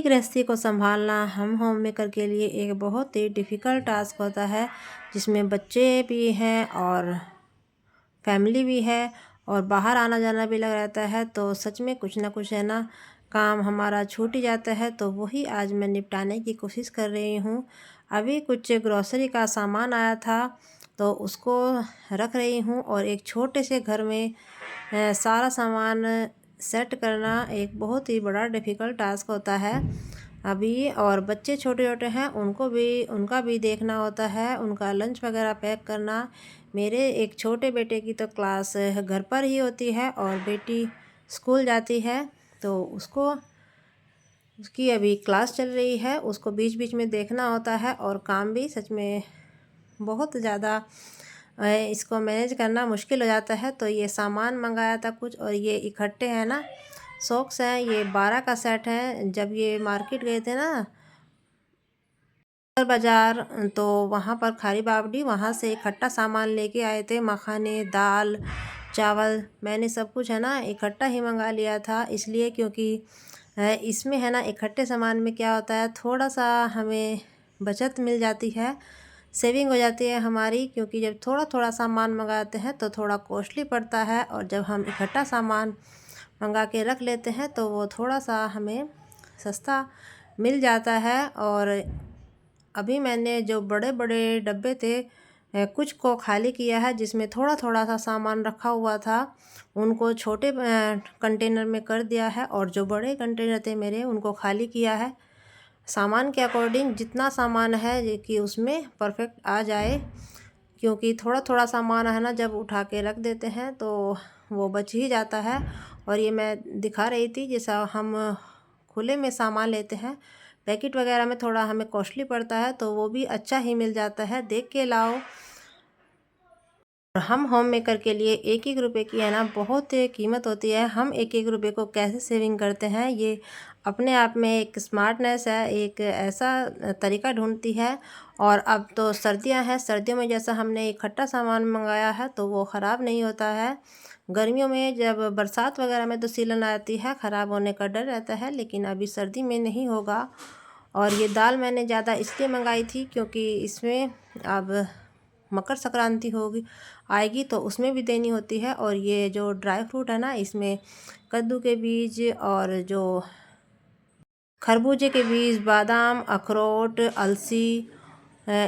गृहस्थी को संभालना हम होम मेकर के लिए एक बहुत ही डिफ़िकल्ट टास्क होता है, जिसमें बच्चे भी हैं और फैमिली भी है और बाहर आना जाना भी लगा रहता है। तो सच में कुछ ना कुछ है ना, काम हमारा छूट ही जाता है। तो वही आज मैं निपटाने की कोशिश कर रही हूँ। अभी कुछ ग्रॉसरी का सामान आया था, तो उसको रख रही हूँ। और एक छोटे से घर में सारा सामान सेट करना एक बहुत ही बड़ा डिफ़िकल्ट टास्क होता है अभी। और बच्चे छोटे-छोटे हैं, उनका भी देखना होता है, उनका लंच वगैरह पैक करना। मेरे एक छोटे बेटे की तो क्लास घर पर ही होती है और बेटी स्कूल जाती है, तो उसकी अभी क्लास चल रही है, उसको बीच-बीच में देखना होता है। और काम भी सच में बहुत ज़्यादा इसको मैनेज करना मुश्किल हो जाता है। तो ये सामान मंगाया था कुछ, और ये इकट्ठे हैं ना, सॉक्स हैं, ये 12 का सेट है। जब ये मार्केट गए थे ना बाज़ार, तो वहाँ पर खारी बावड़ी, वहाँ से इकट्ठा सामान लेके आए थे, मखाने, दाल, चावल। मैंने सब कुछ है ना इकट्ठा ही मंगा लिया था, इसलिए क्योंकि इसमें है ना इकट्ठे सामान में क्या होता है, थोड़ा सा हमें बचत मिल जाती है, सेविंग हो जाती है हमारी। क्योंकि जब थोड़ा थोड़ा सामान मंगाते हैं तो थोड़ा कॉस्टली पड़ता है, और जब हम इकट्ठा सामान मंगा के रख लेते हैं तो वो थोड़ा सा हमें सस्ता मिल जाता है। और अभी मैंने जो बड़े बड़े डब्बे थे, कुछ को खाली किया है, जिसमें थोड़ा थोड़ा सा सामान रखा हुआ था, उनको छोटे कंटेनर में कर दिया है। और जो बड़े कंटेनर थे मेरे, उनको खाली किया है, सामान के अकॉर्डिंग जितना सामान है कि उसमें परफेक्ट आ जाए। क्योंकि थोड़ा थोड़ा सामान है ना, जब उठा के रख देते हैं तो वो बच ही जाता है। और ये मैं दिखा रही थी, जैसा हम खुले में सामान लेते हैं, पैकेट वगैरह में थोड़ा हमें कॉस्टली पड़ता है, तो वो भी अच्छा ही मिल जाता है, देख के लाओ। और हम होम मेकर के लिए एक एक रुपए की है ना बहुत कीमत होती है। हम एक एक रुपए को कैसे सेविंग करते हैं, ये अपने आप में एक स्मार्टनेस है, एक ऐसा तरीका ढूंढती है। और अब तो सर्दियां हैं, सर्दियों में जैसा हमने इकट्ठा सामान मंगाया है तो वो ख़राब नहीं होता है। गर्मियों में जब बरसात वगैरह में तो सीलन आती है, ख़राब होने का डर रहता है, लेकिन अभी सर्दी में नहीं होगा। और ये दाल मैंने ज़्यादा इसलिए मंगाई थी क्योंकि इसमें अब मकर संक्रांति होगी आएगी, तो उसमें भी देनी होती है। और ये जो ड्राई फ्रूट है ना, इसमें कद्दू के बीज और जो खरबूजे के बीज, बादाम, अखरोट, अलसी,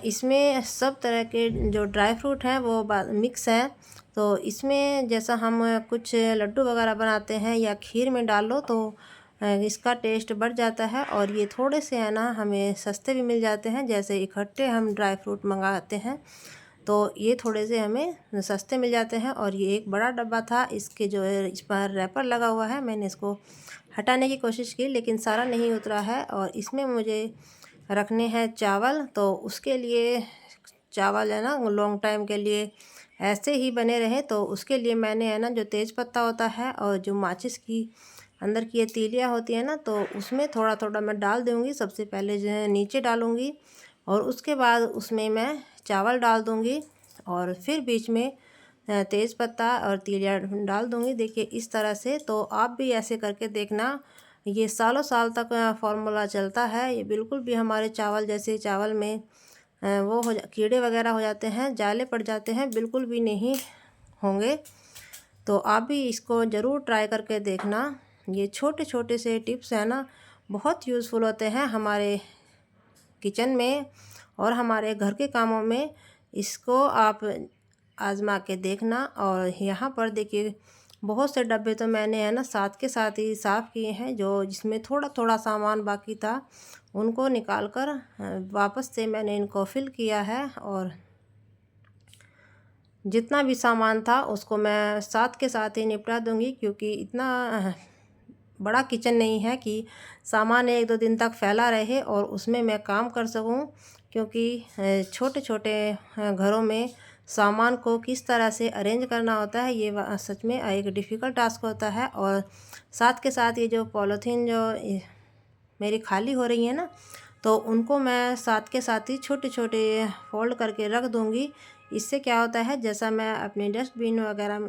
इसमें सब तरह के जो ड्राई फ्रूट हैं वो मिक्स हैं। तो इसमें जैसा हम कुछ लड्डू वगैरह बनाते हैं या खीर में डाल लो, तो इसका टेस्ट बढ़ जाता है। और ये थोड़े से है ना हमें सस्ते भी मिल जाते हैं, जैसे इकट्ठे हम ड्राई फ्रूट मंगाते हैं तो ये थोड़े से हमें सस्ते मिल जाते हैं। और ये एक बड़ा डब्बा था, इसके जो है इस पर रैपर लगा हुआ है, मैंने इसको हटाने की कोशिश की लेकिन सारा नहीं उतरा है। और इसमें मुझे रखने हैं चावल, तो उसके लिए चावल है ना लॉन्ग टाइम के लिए ऐसे ही बने रहे, तो उसके लिए मैंने है ना जो तेज़ पत्ता होता है और जो माचिस की अंदर की ये तीलियाँ होती है ना, तो उसमें थोड़ा थोड़ा मैं डाल दूँगी। सबसे पहले जो है नीचे डालूँगी, और उसके बाद उसमें मैं चावल डाल दूँगी, और फिर बीच में तेज़ पत्ता और तीलियाँ डाल दूँगी। देखिए इस तरह से, तो आप भी ऐसे करके देखना, ये सालों साल तक फार्मूला चलता है। ये बिल्कुल भी हमारे चावल जैसे चावल में वो कीड़े वगैरह हो जाते हैं, जाले पड़ जाते हैं, बिल्कुल भी नहीं होंगे। तो आप भी इसको ज़रूर ट्राई करके देखना। ये छोटे छोटे से टिप्स हैं ना, बहुत यूज़फुल होते हैं हमारे किचन में और हमारे घर के कामों में। इसको आप आज़मा के देखना। और यहाँ पर देखिए बहुत से डब्बे तो मैंने है ना साथ के साथ ही साफ़ किए हैं, जो जिसमें थोड़ा थोड़ा सामान बाकी था उनको निकाल कर वापस से मैंने इनको फिल किया है। और जितना भी सामान था उसको मैं साथ के साथ ही निपटा दूँगी, क्योंकि इतना बड़ा किचन नहीं है कि सामान एक दो दिन तक फैला रहे और उसमें मैं काम कर सकूं। क्योंकि छोटे छोटे घरों में सामान को किस तरह से अरेंज करना होता है, ये सच में एक डिफ़िकल्ट टास्क होता है। और साथ के साथ ये जो पॉलीथीन जो मेरी खाली हो रही है ना, तो उनको मैं साथ के साथ ही छोटे छोटे फोल्ड करके रख दूँगी। इससे क्या होता है, जैसा मैं अपने डस्टबिन वगैरह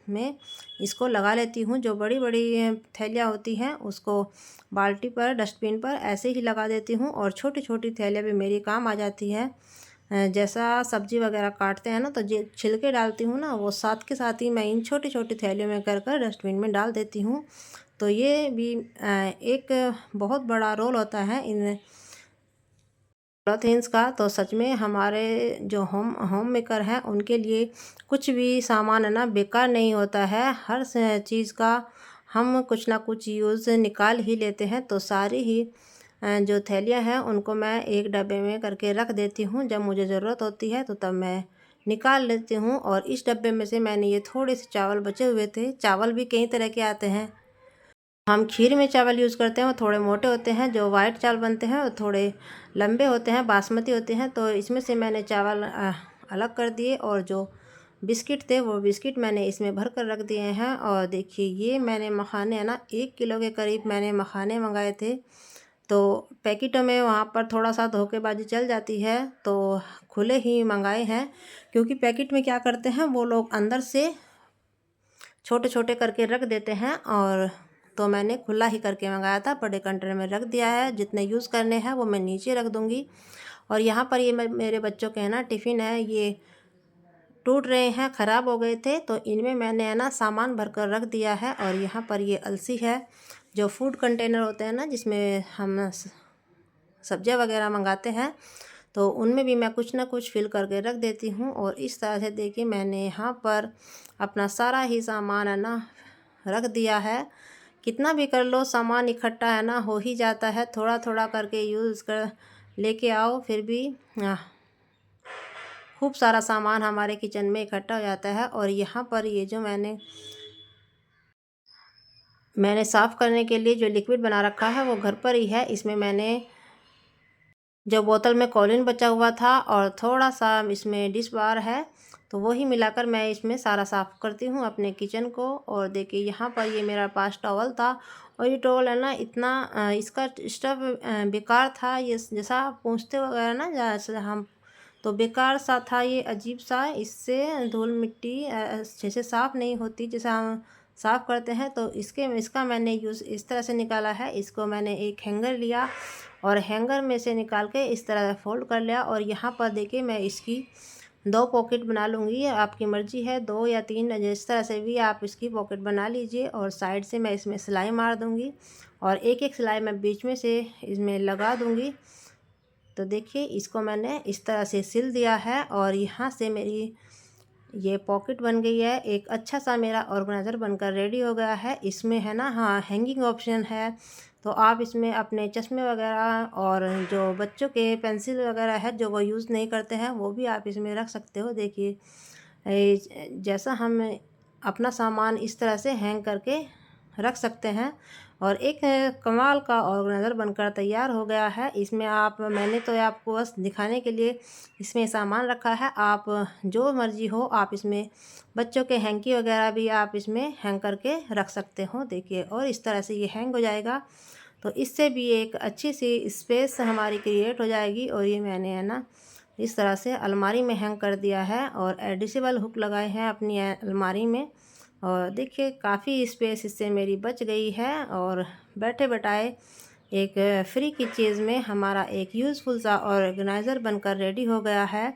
में इसको लगा लेती हूँ, जो बड़ी बड़ी थैलियाँ होती हैं उसको बाल्टी पर डस्टबिन पर ऐसे ही लगा देती हूँ और छोटी छोटी थैलियाँ भी मेरी काम आ जाती है। जैसा सब्ज़ी वगैरह काटते हैं ना, तो जो छिलके डालती हूँ ना, वो साथ के साथ ही मैं इन छोटी छोटी थैलियों में कर कर डस्टबिन में डाल देती हूँ। तो ये भी एक बहुत बड़ा रोल होता है इन पॉलीथीन्स का। तो सच में हमारे जो होम मेकर हैं उनके लिए कुछ भी सामान है ना बेकार नहीं होता है। हर चीज़ का हम कुछ ना कुछ यूज़ निकाल ही लेते हैं। तो सारी ही जो थैलियाँ हैं उनको मैं एक डब्बे में करके रख देती हूँ। जब मुझे ज़रूरत होती है तो तब मैं निकाल लेती हूँ। और इस डब्बे में से मैंने ये थोड़े से चावल बचे हुए थे। चावल भी कई तरह के आते हैं। हम खीर में चावल यूज़ करते हैं, वो थोड़े मोटे होते हैं। जो वाइट चावल बनते हैं वो थोड़े लंबे होते हैं, बासमती होते हैं। तो इसमें से मैंने चावल अलग कर दिए और जो बिस्किट थे वो बिस्किट मैंने इसमें भर कर रख दिए हैं। और देखिए ये मैंने मखाने है ना 1 किलो के करीब मैंने मखाने मंगाए थे। तो पैकेटों में वहाँ पर थोड़ा सा धोखेबाजी चल जाती है, तो खुले ही मंगाए हैं। क्योंकि पैकेट में क्या करते हैं वो लोग अंदर से छोटे छोटे करके रख देते हैं। और तो मैंने खुला ही करके मंगाया था, बड़े कंटेनर में रख दिया है। जितने यूज़ करने हैं वो मैं नीचे रख दूँगी। और यहाँ पर ये मेरे बच्चों के है ना टिफ़िन है, ये टूट रहे हैं, ख़राब हो गए थे। तो इनमें मैंने है ना सामान भर कर रख दिया है। और यहाँ पर ये अलसी है, जो फूड कंटेनर होते हैं ना जिसमें हम सब्जियाँ वगैरह मंगाते हैं, तो उनमें भी मैं कुछ ना कुछ फिल करके रख देती हूँ। और इस तरह से देखिए मैंने यहाँ पर अपना सारा ही सामान है ना रख दिया है। कितना भी कर लो सामान इकट्ठा है ना हो ही जाता है। थोड़ा थोड़ा करके यूज़ कर लेके आओ, फिर भी खूब सारा सामान हमारे किचन में इकट्ठा हो जाता है। और यहाँ पर ये जो मैंने साफ़ करने के लिए जो लिक्विड बना रखा है वो घर पर ही है। इसमें मैंने जो बोतल में कॉलिन बचा हुआ था और थोड़ा सा इसमें डिश बार है, तो वही मिलाकर मैं इसमें सारा साफ़ करती हूँ अपने किचन को। और देखिए यहाँ पर ये मेरा पास टॉवल था, और ये टॉवल है ना इतना इसका स्टफ़ बेकार था। ये जैसा पूंछते वगैरह ना जैसे हम, तो बेकार सा था ये, अजीब सा। इससे धूल मिट्टी अच्छे से साफ़ नहीं होती जैसा हम साफ़ करते हैं। तो इसका मैंने यूज़ इस तरह से निकाला है। इसको मैंने एक हैंगर लिया और हैंगर में से निकाल के इस तरह फोल्ड कर लिया। और यहाँ पर देखिए मैं इसकी 2 पॉकेट बना लूँगी। आपकी मर्ज़ी है 2 या 3, जिस तरह से भी आप इसकी पॉकेट बना लीजिए। और साइड से मैं इसमें सिलाई मार दूँगी और एक एक सिलाई मैं बीच में से इसमें लगा दूँगी। तो देखिए इसको मैंने इस तरह से सिल दिया है और यहाँ से मेरी ये पॉकेट बन गई है। एक अच्छा सा मेरा ऑर्गेनाइज़र बनकर रेडी हो गया है। इसमें है ना हाँ हैंगिंग ऑप्शन है, तो आप इसमें अपने चश्मे वगैरह और जो बच्चों के पेंसिल वगैरह है जो वो यूज़ नहीं करते हैं वो भी आप इसमें रख सकते हो। देखिए जैसा हम अपना सामान इस तरह से हैंग करके रख सकते हैं। और एक कमाल का ऑर्गेनाइज़र बनकर तैयार हो गया है। इसमें मैंने तो आपको बस दिखाने के लिए इसमें सामान रखा है। आप जो मर्ज़ी हो आप इसमें बच्चों के हैंकी वगैरह भी आप इसमें हैंग करके रख सकते हो। देखिए और इस तरह से ये हैंग हो जाएगा, तो इससे भी एक अच्छी सी स्पेस हमारी क्रिएट हो जाएगी। और ये मैंने है ना इस तरह से अलमारी में हैंग कर दिया है और एडिसिबल हुक लगाए हैं अपनी अलमारी में। और देखिए काफ़ी स्पेस इससे मेरी बच गई है। और बैठे बैठाए एक फ्री की चीज़ में हमारा एक यूज़फुल सा ऑर्गेनाइज़र बनकर रेडी हो गया है।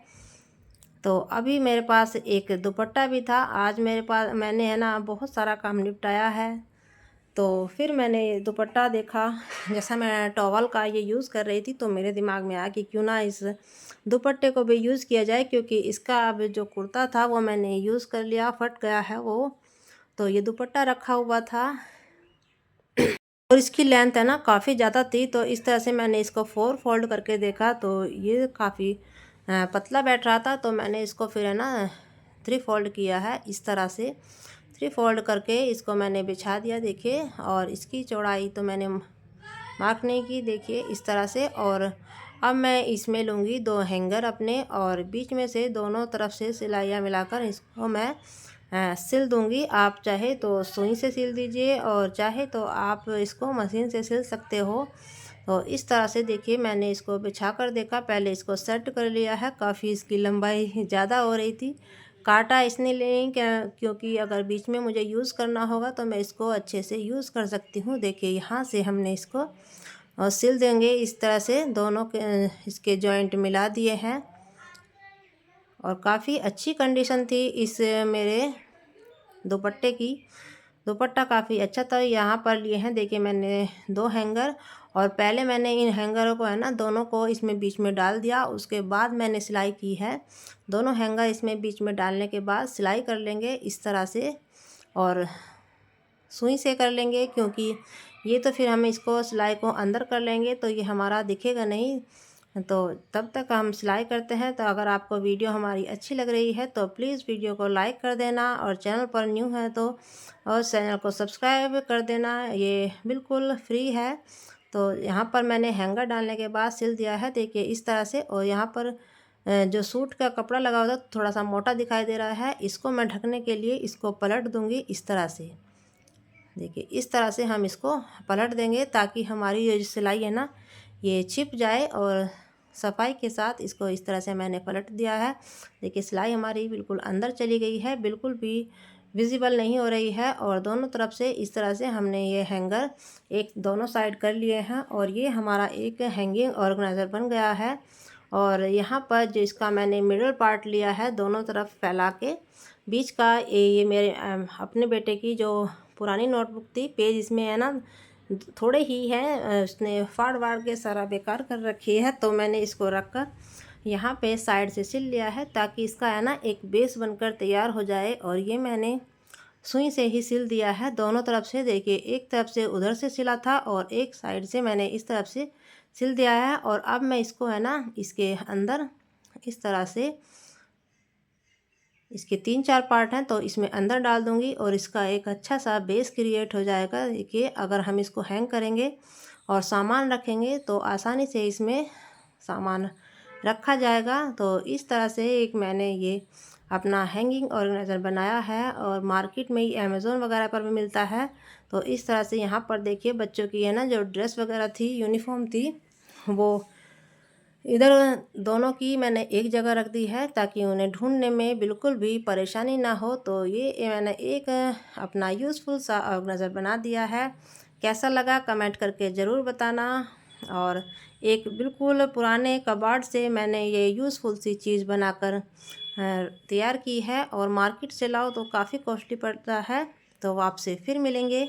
तो अभी मेरे पास एक दुपट्टा भी था। आज मैंने है ना बहुत सारा काम निपटाया है, तो फिर मैंने ये दुपट्टा देखा। जैसा मैं टॉवल का ये यूज़ कर रही थी तो मेरे दिमाग में आया कि क्यों ना इस दुपट्टे को भी यूज़ किया जाए, क्योंकि इसका अब जो कुर्ता था वो मैंने यूज़ कर लिया, फट गया है वो। तो ये दुपट्टा रखा हुआ था और इसकी लेंथ है ना काफ़ी ज़्यादा थी। तो इस तरह से मैंने इसको 4 फोल्ड करके देखा तो ये काफ़ी पतला बैठ रहा था। तो मैंने इसको फिर है ना 3 फोल्ड किया है इस तरह से। 3 फोल्ड करके इसको मैंने बिछा दिया देखिए। और इसकी चौड़ाई तो मैंने मार्क नहीं की, देखिए इस तरह से। और अब मैं इसमें लूँगी 2 हैंगर अपने और बीच में से दोनों तरफ से सिलाइयाँ मिलाकर इसको मैं सिल दूँगी। आप चाहे तो सुई से सिल दीजिए और चाहे तो आप इसको मशीन से सिल सकते हो। तो इस तरह से देखिए मैंने इसको बिछा कर देखा, पहले इसको सेट कर लिया है। काफ़ी इसकी लंबाई ज़्यादा हो रही थी। काटा इसने नहीं क्या, क्योंकि अगर बीच में मुझे यूज़ करना होगा तो मैं इसको अच्छे से यूज़ कर सकती हूँ। देखिए यहाँ से हमने इसको सिल देंगे। इस तरह से दोनों के इसके जॉइंट मिला दिए हैं और काफ़ी अच्छी कंडीशन थी इस मेरे दुपट्टे की। दुपट्टा काफ़ी अच्छा था। यहाँ पर लिए हैं देखिए मैंने 2 हैंगर, और पहले मैंने इन हैंगरों को है ना दोनों को इसमें बीच में डाल दिया, उसके बाद मैंने सिलाई की है। दोनों हैंगर इसमें बीच में डालने के बाद सिलाई कर लेंगे इस तरह से, और सुई से कर लेंगे, क्योंकि ये तो फिर हम इसको सिलाई को अंदर कर लेंगे तो ये हमारा दिखेगा नहीं। तो तब तक हम सिलाई करते हैं। तो अगर आपको वीडियो हमारी अच्छी लग रही है तो प्लीज़ वीडियो को लाइक कर देना, और चैनल पर न्यू है तो और चैनल को सब्सक्राइब कर देना, ये बिल्कुल फ्री है। तो यहाँ पर मैंने हैंगर डालने के बाद सिल दिया है देखिए इस तरह से। और यहाँ पर जो सूट का कपड़ा लगा हुआ था थोड़ा सा मोटा दिखाई दे रहा है, इसको मैं ढकने के लिए इसको पलट दूँगी इस तरह से। देखिए इस तरह से हम इसको पलट देंगे ताकि हमारी ये सिलाई है ना ये छिप जाए, और सफाई के साथ इसको इस तरह से मैंने पलट दिया है। देखिए सिलाई हमारी बिल्कुल अंदर चली गई है, बिल्कुल भी विजिबल नहीं हो रही है। और दोनों तरफ से इस तरह से हमने ये हैंगर एक दोनों साइड कर लिए हैं, और ये हमारा एक हैंगिंग ऑर्गेनाइज़र बन गया है। और यहाँ पर जो इसका मैंने मिडल पार्ट लिया है दोनों तरफ फैला के, बीच का ये मेरे अपने बेटे की जो पुरानी नोटबुक थी, पेज इसमें है ना थोड़े ही हैं, उसने फाड़ वाड़ के सारा बेकार कर रखी है। तो मैंने इसको रख कर यहाँ पे साइड से सिल लिया है ताकि इसका है ना एक बेस बनकर तैयार हो जाए। और ये मैंने सुई से ही सिल दिया है दोनों तरफ से। देखिए एक तरफ से उधर से सिला था और एक साइड से मैंने इस तरफ से सिल दिया है। और अब मैं इसको है ना इसके अंदर इस तरह से, इसके 3-4 पार्ट हैं तो इसमें अंदर डाल दूंगी, और इसका एक अच्छा सा बेस क्रिएट हो जाएगा। देखिए अगर हम इसको हैंग करेंगे और सामान रखेंगे तो आसानी से इसमें सामान रखा जाएगा। तो इस तरह से एक मैंने ये अपना हैंगिंग ऑर्गेनाइज़र बनाया है, और मार्केट में ही अमेज़ोन वगैरह पर भी मिलता है। तो इस तरह से यहाँ पर देखिए बच्चों की है ना जो ड्रेस वगैरह थी, यूनिफॉर्म थी, वो इधर दोनों की मैंने एक जगह रख दी है ताकि उन्हें ढूंढने में बिल्कुल भी परेशानी ना हो। तो ये मैंने एक अपना यूज़फुल सा ऑर्गेनाइज़र बना दिया है। कैसा लगा कमेंट करके ज़रूर बताना। और एक बिल्कुल पुराने कबाड़ से मैंने ये यूज़फुल सी चीज़ बनाकर तैयार की है, और मार्केट से लाओ तो काफ़ी कॉस्टली पड़ता है। तो आपसे फिर मिलेंगे।